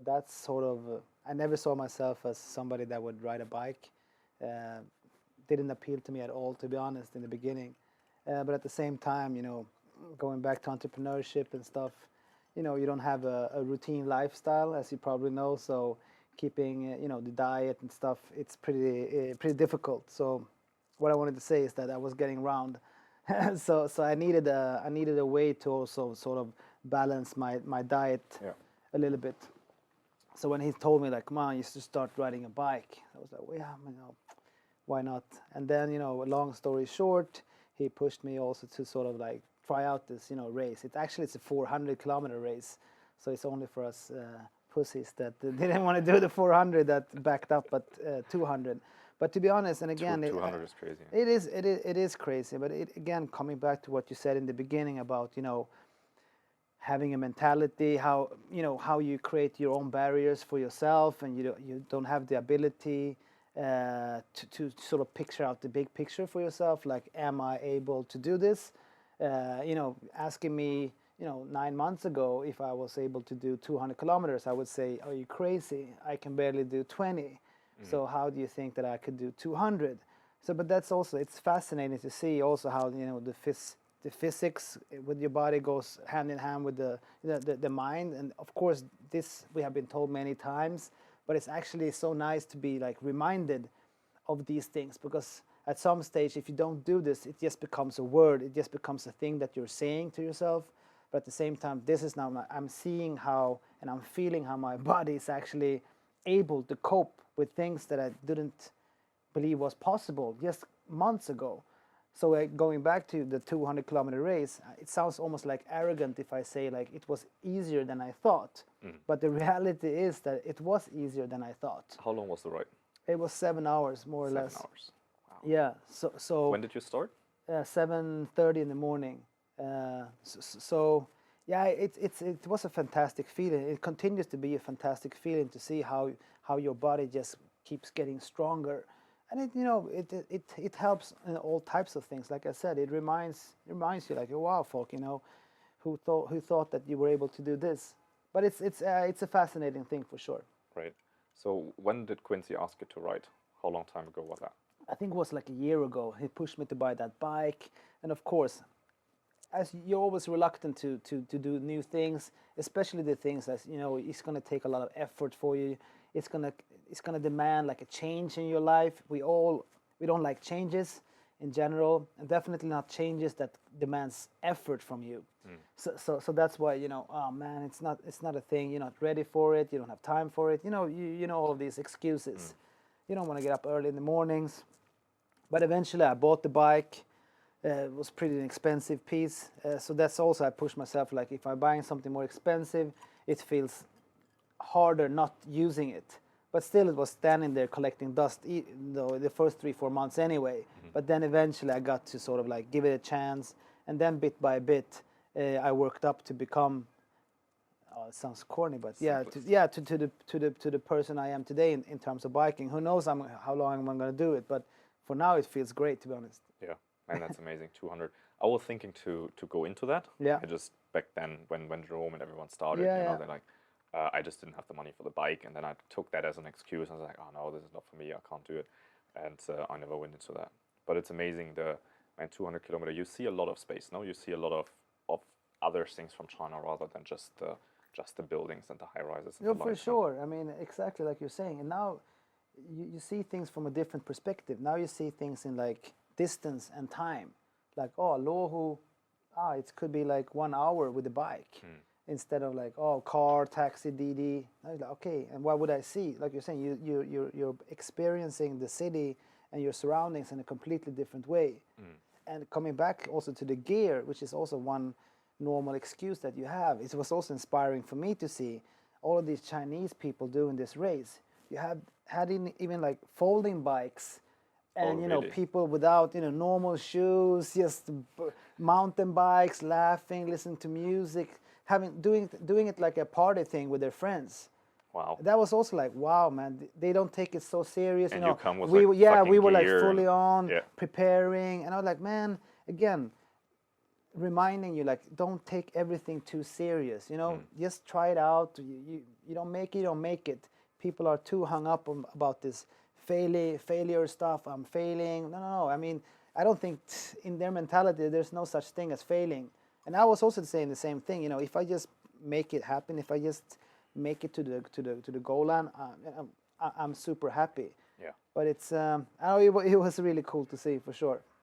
that's sort of, I never saw myself as somebody that would ride a bike. Didn't appeal to me at all, to be honest, in the beginning. But at the same time, going back to entrepreneurship and stuff, you don't have a routine lifestyle, as you probably know. So keeping, the diet and stuff, it's pretty difficult. So what I wanted to say is that I was getting round. so I needed a way to also sort of balance my diet a little bit. So when he told me, like, come on, you should start riding a bike, I was like, well, yeah, why not? And then, long story short, he pushed me also to sort of like try out this, race. It's a 400-kilometer race. So it's only for us pussies that didn't want to do the 400 that backed up at 200. But to be honest, and again, 200 is crazy. It is crazy. But again, coming back to what you said in the beginning about, having a mentality, how you create your own barriers for yourself, and you don't have the ability to sort of picture out the big picture for yourself. Like, am I able to do this? Asking me, 9 months ago if I was able to do 200 kilometers, I would say, are you crazy? I can barely do 20. So how do you think that I could do 200? So, but that's also, it's fascinating to see also how, the physics with your body goes hand in hand with the mind. And of course, this we have been told many times, but it's actually so nice to be like reminded of these things, because at some stage, if you don't do this, it just becomes a word. It just becomes a thing that you're saying to yourself. But at the same time, this is now, I'm seeing how, and I'm feeling how my body is actually able to cope with things that I didn't believe was possible just months ago. So going back to the 200-kilometer race, it sounds almost like arrogant if I say like it was easier than I thought. But the reality is that it was easier than I thought. How long was the ride? It was 7 hours, more or less. 7 hours. Wow. Yeah. So when did you start? 7:30 in the morning. So yeah, it was a fantastic feeling. It continues to be a fantastic feeling to see how your body just keeps getting stronger. And it helps in all types of things. Like I said, it reminds you, like, wow, Folke, who thought that you were able to do this? But it's a fascinating thing for sure. Right. So when did Quincy ask you to ride? How long time ago was that? I think it was like a year ago. He pushed me to buy that bike, and of course, as you're always reluctant to do new things, especially the things that it's going to take a lot of effort for you. It's gonna demand like a change in your life. We don't like changes in general, and definitely not changes that demands effort from you. So that's why oh man, it's not a thing. You're not ready for it. You don't have time for it. You know all of these excuses. You don't want to get up early in the mornings. But eventually, I bought the bike. It was pretty an expensive piece. So that's also, I pushed myself, like, if I'm buying something more expensive, it feels harder not using it. But still, it was standing there collecting dust the first 3-4 months anyway. But then eventually I got to sort of like give it a chance, and then bit by bit I worked up to become, it sounds corny, but to the person I am today in terms of biking. Who knows how long I'm going to do it, but for now it feels great, to be honest. Yeah, and that's amazing. 200. I was thinking to go into that. Yeah. I just back then when Jerome and everyone started, they're like, I just didn't have the money for the bike, and then I took that as an excuse. I was like, oh no, this is not for me. I can't do it, and I never went into that. But it's amazing. The 200 kilometer. You see a lot of space. No, you see a lot of other things from China rather than just the buildings and the high rises. Yeah, for sure. I mean, exactly like you're saying. And now you see things from a different perspective. Now you see things in like distance and time. Like, Lohu, it could be like 1 hour with a bike. Instead of like, car, taxi, DD. I was like, okay, and what would I see? Like you're saying, you're experiencing the city and your surroundings in a completely different way. And coming back also to the gear, which is also one normal excuse that you have, it was also inspiring for me to see all of these Chinese people doing this race. You had even like folding bikes, and really? people without normal shoes, just mountain bikes, laughing, listening to music. Doing it like a party thing with their friends. Wow. That was also like, wow, man, they don't take it so serious. And you come with we were like gear fully on, yeah. preparing, and I was like, man, again, reminding you, like, don't take everything too serious. Just try it out. you don't make it, you don't make it. People are too hung up about this failure stuff. I'm failing. No. I mean, I don't think in their mentality there's no such thing as failing. And I was also saying the same thing. You know, if I just make it happen, if I just make it to the goal line, I'm super happy. Yeah. But it's it was really cool to see for sure.